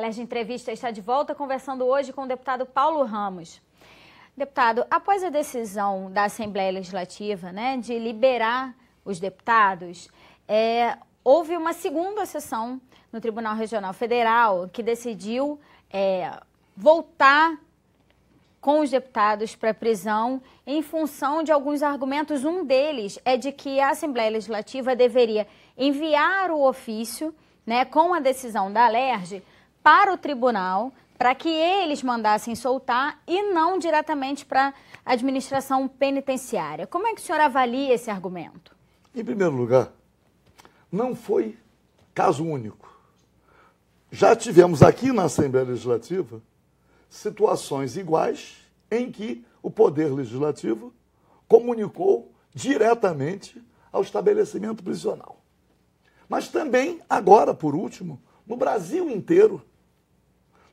Alerj Entrevista está de volta conversando hoje com o deputado Paulo Ramos. Deputado, após a decisão da Assembleia Legislativa, né, de liberar os deputados, houve uma segunda sessão no Tribunal Regional Federal que decidiu voltar com os deputados para a prisão em função de alguns argumentos. Um deles é de que a Assembleia Legislativa deveria enviar o ofício, né, com a decisão da Alerj para o tribunal, para que eles mandassem soltar e não diretamente para a administração penitenciária. Como é que o senhor avalia esse argumento? Em primeiro lugar, não foi caso único. Já tivemos aqui na Assembleia Legislativa situações iguais em que o Poder Legislativo comunicou diretamente ao estabelecimento prisional. Mas também, agora, por último, no Brasil inteiro,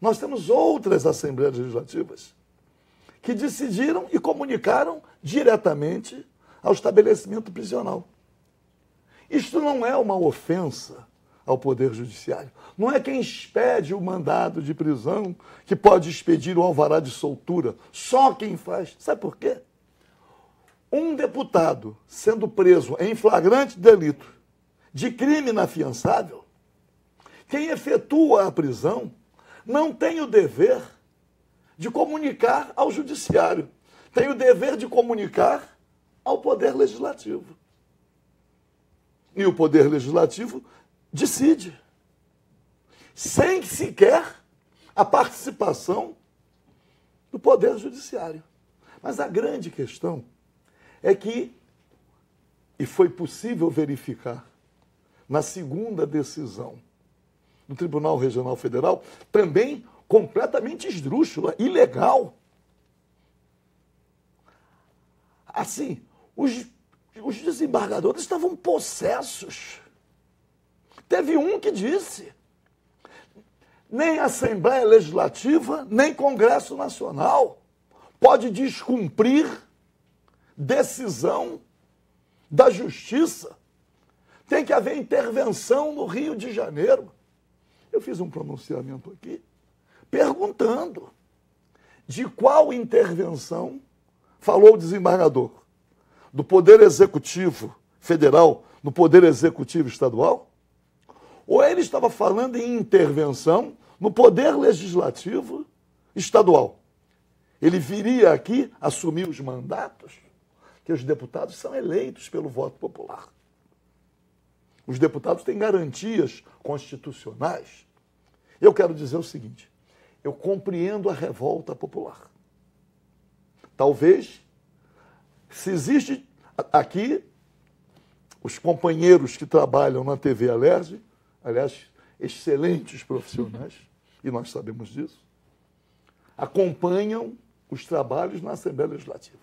nós temos outras Assembleias Legislativas que decidiram e comunicaram diretamente ao estabelecimento prisional. Isto não é uma ofensa ao Poder Judiciário. Não é quem expede o mandado de prisão que pode expedir o alvará de soltura. Só quem faz. Sabe por quê? Um deputado sendo preso em flagrante delito de crime inafiançável, quem efetua a prisão não tem o dever de comunicar ao Judiciário. Tem o dever de comunicar ao Poder Legislativo. E o Poder Legislativo decide, sem sequer a participação do Poder Judiciário. Mas a grande questão é que, e foi possível verificar na segunda decisão do Tribunal Regional Federal, também completamente esdrúxula, ilegal. Assim, os desembargadores estavam possessos. Teve um que disse: nem Assembleia Legislativa, nem Congresso Nacional pode descumprir decisão da Justiça. Tem que haver intervenção no Rio de Janeiro. Eu fiz um pronunciamento aqui perguntando de qual intervenção falou o desembargador. Do Poder Executivo Federal, no Poder Executivo Estadual? Ou ele estava falando em intervenção no Poder Legislativo Estadual? Ele viria aqui assumir os mandatos, que os deputados são eleitos pelo voto popular. Os deputados têm garantias constitucionais. Eu quero dizer o seguinte: eu compreendo a revolta popular. Talvez, se existe aqui os companheiros que trabalham na TV Alerj, aliás, excelentes profissionais, e nós sabemos disso, acompanham os trabalhos na Assembleia Legislativa.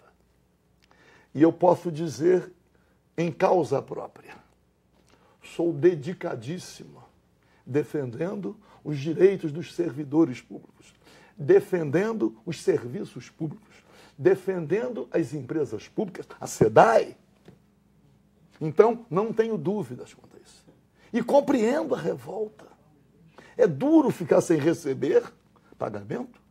E eu posso dizer em causa própria, sou dedicadíssimo defendendo os direitos dos servidores públicos, defendendo os serviços públicos, defendendo as empresas públicas, a SEDAI. Então, não tenho dúvidas quanto a isso. E compreendo a revolta. É duro ficar sem receber pagamento.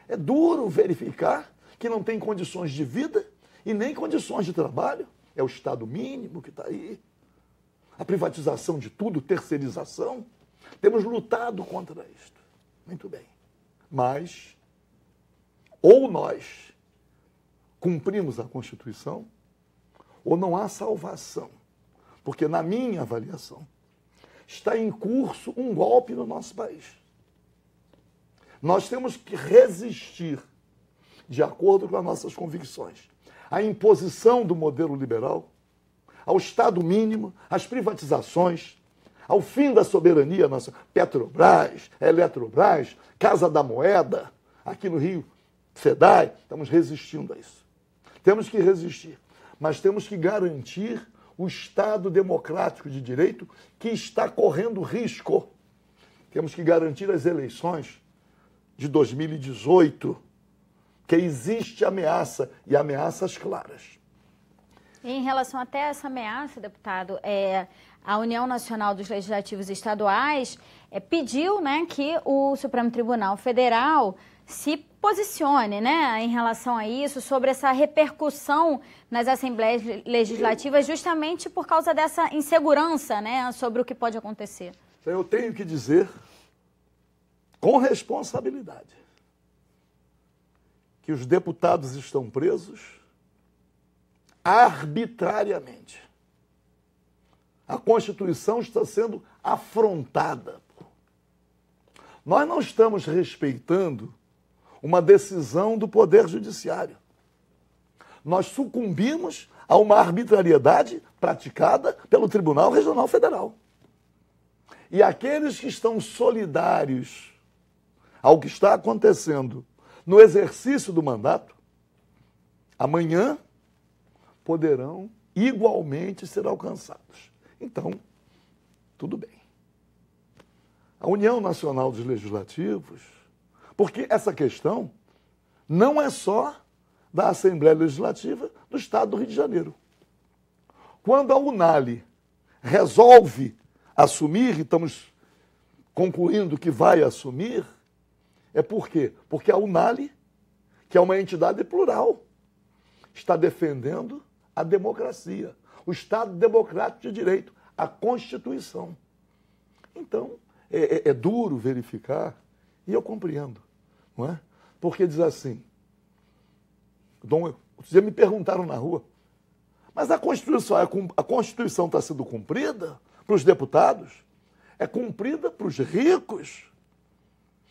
É duro verificar que não tem condições de vida e nem condições de trabalho. É o Estado mínimo que está aí. A privatização de tudo, terceirização. Temos lutado contra isto. Muito bem. Mas, ou nós cumprimos a Constituição, ou não há salvação. Porque, na minha avaliação, está em curso um golpe no nosso país. Nós temos que resistir, de acordo com as nossas convicções, à imposição do modelo liberal, ao Estado mínimo, às privatizações, ao fim da soberania nossa. Petrobras, Eletrobras, Casa da Moeda, aqui no Rio, SEDAI, estamos resistindo a isso. Temos que resistir, mas temos que garantir o Estado democrático de direito que está correndo risco. Temos que garantir as eleições de 2018, que existe ameaça, e ameaças claras. Em relação até a essa ameaça, deputado, a União Nacional dos Legislativos Estaduais pediu, né, que o Supremo Tribunal Federal se posicione, né, em relação a isso, sobre essa repercussão nas assembleias legislativas, justamente por causa dessa insegurança, né, sobre o que pode acontecer. Eu tenho que dizer, com responsabilidade, que os deputados estão presos arbitrariamente. A Constituição está sendo afrontada. Nós não estamos respeitando uma decisão do Poder Judiciário. Nós sucumbimos a uma arbitrariedade praticada pelo Tribunal Regional Federal. E aqueles que estão solidários ao que está acontecendo no exercício do mandato, amanhã poderão igualmente ser alcançados. Então, tudo bem. A União Nacional dos Legislativos, porque essa questão não é só da Assembleia Legislativa do Estado do Rio de Janeiro. Quando a UNALI resolve assumir, e estamos concluindo que vai assumir, é por quê? Porque a UNALI, que é uma entidade plural, está defendendo a democracia, o Estado Democrático de Direito, a Constituição. Então, é duro verificar, e eu compreendo, não é? Porque diz assim, já me perguntaram na rua, mas a Constituição está sendo cumprida para os deputados? É cumprida para os ricos?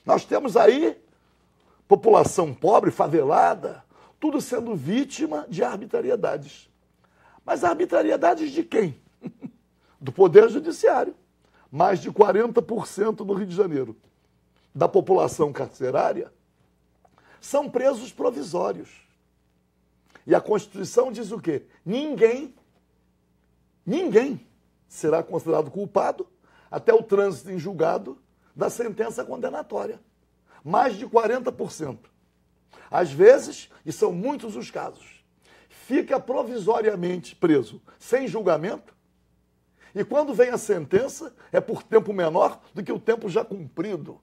Nós temos aí população pobre, favelada, tudo sendo vítima de arbitrariedades. Mas arbitrariedades de quem? Do Poder Judiciário. Mais de 40% no Rio de Janeiro da população carcerária são presos provisórios. E a Constituição diz o quê? Ninguém será considerado culpado até o trânsito em julgado da sentença condenatória. Mais de 40%. Às vezes, e são muitos os casos, fica provisoriamente preso, sem julgamento, e quando vem a sentença, é por tempo menor do que o tempo já cumprido.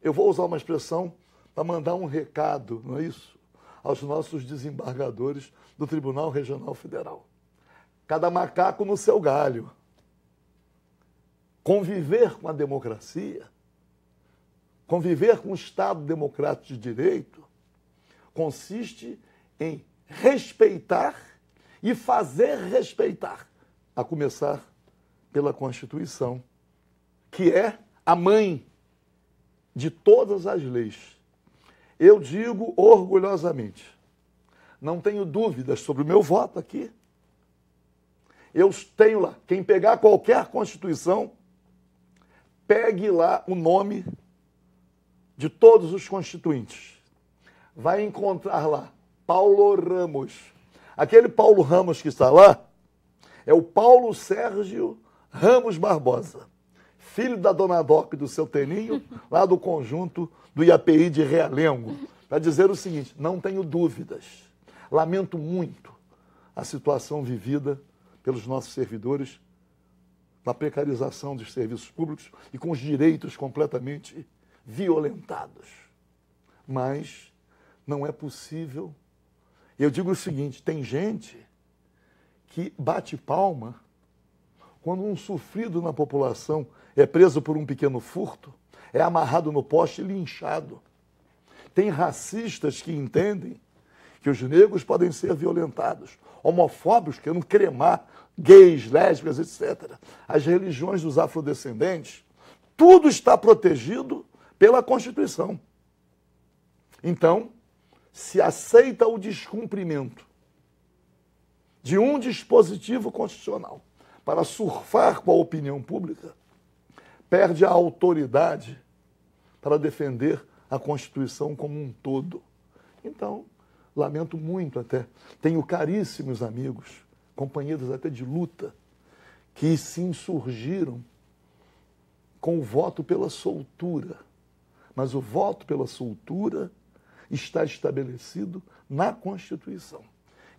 Eu vou usar uma expressão para mandar um recado, não é isso? Aos nossos desembargadores do Tribunal Regional Federal. Cada macaco no seu galho. Conviver com a democracia, conviver com o Estado Democrático de Direito, consiste em respeitar e fazer respeitar, a começar pela Constituição, que é a mãe de todas as leis. Eu digo orgulhosamente, não tenho dúvidas sobre o meu voto aqui. Eu tenho lá, quem pegar qualquer Constituição, pegue lá o nome de todos os constituintes. Vai encontrar lá Paulo Ramos. Aquele Paulo Ramos que está lá é o Paulo Sérgio Ramos Barbosa, filho da dona Dope do seu Teninho, lá do conjunto do IAPI de Realengo, para dizer o seguinte, não tenho dúvidas, lamento muito a situação vivida pelos nossos servidores, na precarização dos serviços públicos e com os direitos completamente violentados. Mas não é possível. Eu digo o seguinte, tem gente que bate palma quando um sofrido na população é preso por um pequeno furto, é amarrado no poste e linchado. Tem racistas que entendem que os negros podem ser violentados, homofóbicos querendo cremar gays, lésbicas, etc. As religiões dos afrodescendentes, tudo está protegido pela Constituição. Então, se aceita o descumprimento de um dispositivo constitucional para surfar com a opinião pública, perde a autoridade para defender a Constituição como um todo. Então, lamento muito até. Tenho caríssimos amigos, companheiros até de luta, que se insurgiram com o voto pela soltura. Mas o voto pela soltura está estabelecido na Constituição.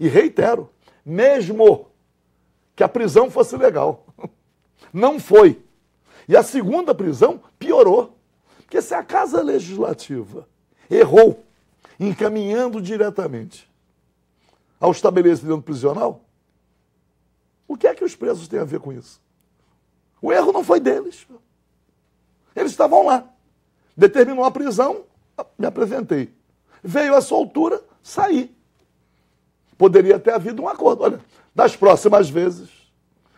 E reitero, mesmo que a prisão fosse legal. Não foi. E a segunda prisão piorou. Porque se a Casa Legislativa errou encaminhando diretamente ao estabelecimento prisional, o que é que os presos têm a ver com isso? O erro não foi deles. Eles estavam lá. Determinou a prisão, me apresentei. Veio a soltura, saí. Poderia ter havido um acordo. Olha, das próximas vezes,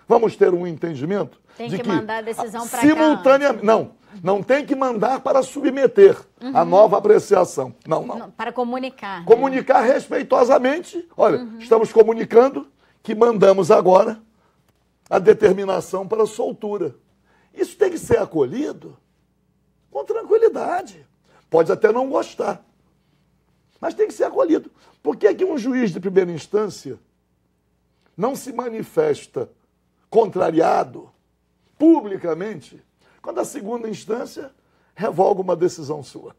vamos ter um entendimento tem de que mandar a decisão para simultaneamente. Não tem que mandar para submeter a nova apreciação. Não. Para comunicar. Comunicar respeitosamente. Olha, estamos comunicando que mandamos agora a determinação para soltura. Isso tem que ser acolhido com tranquilidade. Pode até não gostar, mas tem que ser acolhido. Por que é que um juiz de primeira instância não se manifesta contrariado publicamente quando a segunda instância revoga uma decisão sua?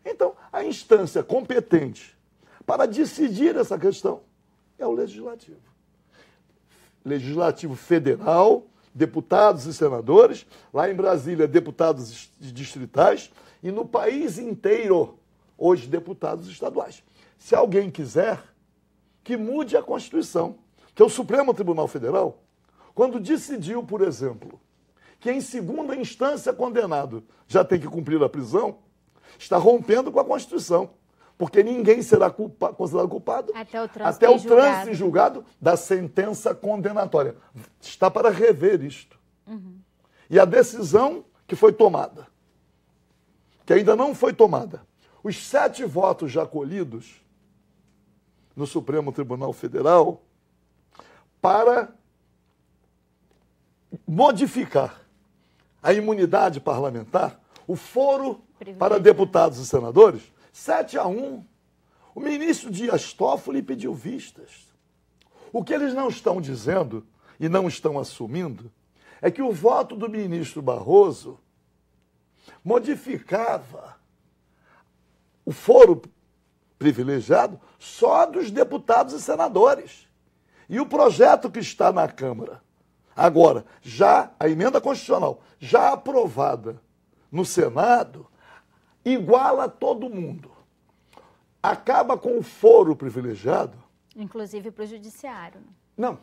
Então, a instância competente para decidir essa questão é o Legislativo. Legislativo Federal, deputados e senadores, lá em Brasília, deputados distritais, e no país inteiro, hoje, deputados estaduais. Se alguém quiser, que mude a Constituição, que o Supremo Tribunal Federal, quando decidiu, por exemplo, que em segunda instância condenado já tem que cumprir a prisão, está rompendo com a Constituição, porque ninguém será considerado culpado até o trânsito em julgado da sentença condenatória. Está para rever isto. E a decisão que foi tomada, que ainda não foi tomada, os 7 votos já colhidos no Supremo Tribunal Federal para modificar a imunidade parlamentar, o foro para deputados e senadores, 7-1. O ministro Dias Toffoli pediu vistas. O que eles não estão dizendo e não estão assumindo é que o voto do ministro Barroso modificava o foro privilegiado só dos deputados e senadores. E o projeto que está na Câmara, agora, já a emenda constitucional, já aprovada no Senado, iguala todo mundo. Acaba com o foro privilegiado. Inclusive para o judiciário. Não.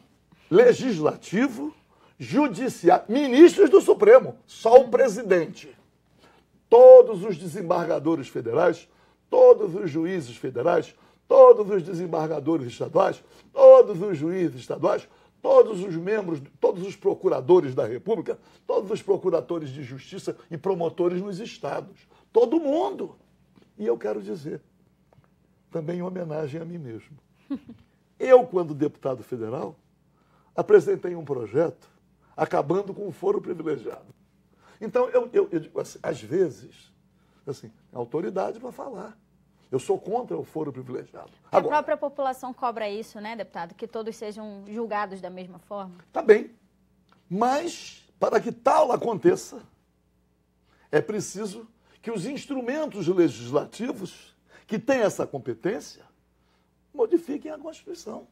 Legislativo, judiciário, ministros do Supremo, só o presidente. Todos os desembargadores federais, todos os juízes federais, todos os desembargadores estaduais, todos os juízes estaduais, todos os membros, todos os procuradores da República, todos os procuradores de justiça e promotores nos estados. Todo mundo. E eu quero dizer, também em homenagem a mim mesmo. Eu, quando deputado federal, apresentei um projeto acabando com o foro privilegiado. Então, eu digo assim, às vezes, assim, autoridade para falar. Eu sou contra o foro privilegiado. Agora, a própria população cobra isso, né, deputado? Que todos sejam julgados da mesma forma? Tá bem. Mas, para que tal aconteça, é preciso que os instrumentos legislativos que têm essa competência modifiquem a Constituição.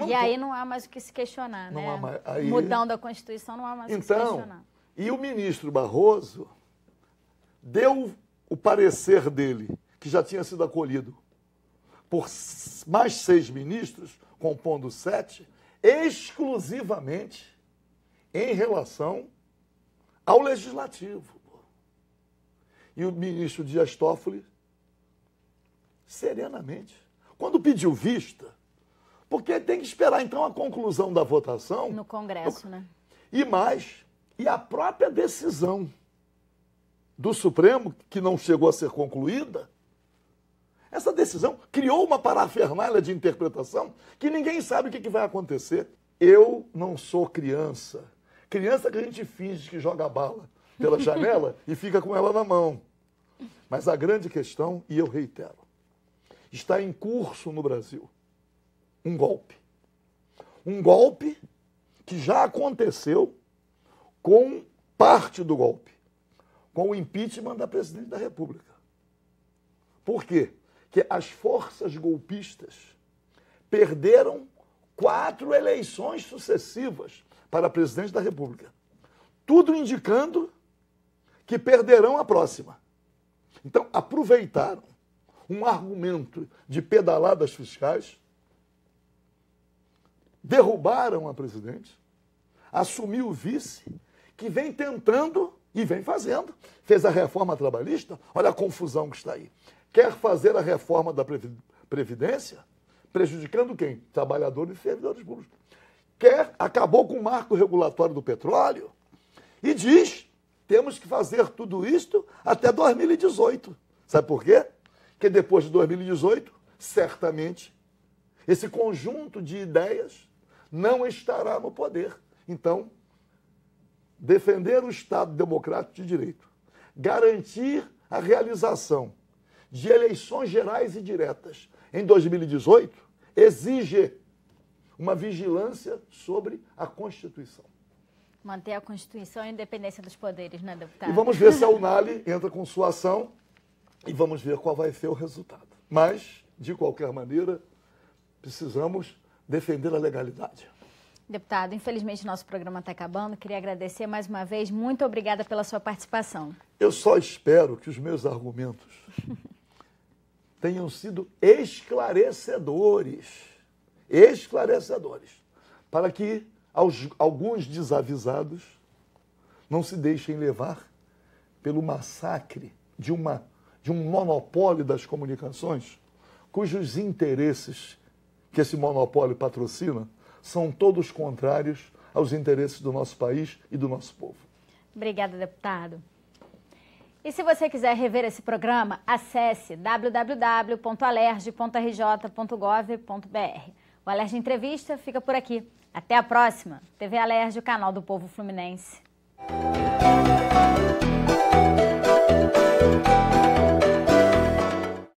E aí não há mais o que se questionar, não né? Há mais, aí... Mudando a Constituição, não há mais o que se questionar. E o ministro Barroso deu o parecer dele, que já tinha sido acolhido por mais 6 ministros, compondo 7, exclusivamente em relação ao Legislativo. E o ministro Dias Toffoli, serenamente, quando pediu vista, porque tem que esperar, então, a conclusão da votação. No Congresso, né? E a própria decisão do Supremo, que não chegou a ser concluída, essa decisão criou uma parafernália de interpretação que ninguém sabe o que vai acontecer. Eu não sou criança. Criança que a gente finge que joga bala pela janela e fica com ela na mão. Mas a grande questão, e eu reitero, está em curso no Brasil um golpe. Um golpe que já aconteceu com parte do golpe, com o impeachment da presidente da República. Por quê? que as forças golpistas perderam 4 eleições sucessivas para presidente da República. Tudo indicando que perderão a próxima. Então, aproveitaram um argumento de pedaladas fiscais, derrubaram a presidente, assumiu o vice, que vem tentando e vem fazendo. Fez a reforma trabalhista, olha a confusão que está aí. Quer fazer a reforma da Previdência, prejudicando quem? Trabalhadores e servidores públicos. Acabou com o marco regulatório do petróleo e diz, temos que fazer tudo isto até 2018. Sabe por quê? Porque depois de 2018, certamente, esse conjunto de ideias não estará no poder. Então, defender o Estado democrático de direito, garantir a realização de eleições gerais e diretas em 2018, exige uma vigilância sobre a Constituição. Manter a Constituição e a independência dos poderes, né, deputado? E vamos ver se a Unali entra com sua ação e vamos ver qual vai ser o resultado. Mas, de qualquer maneira, precisamos defender a legalidade. Deputado, infelizmente nosso programa está acabando. Queria agradecer mais uma vez. Muito obrigada pela sua participação. Eu só espero que os meus argumentos tenham sido esclarecedores, para que alguns desavisados não se deixem levar pelo massacre de um monopólio das comunicações, cujos interesses que esse monopólio patrocina são todos contrários aos interesses do nosso país e do nosso povo. Obrigada, deputado. E se você quiser rever esse programa, acesse www.alerj.rj.gov.br. O Alerj Entrevista fica por aqui. Até a próxima. TV Alerj, o canal do povo fluminense.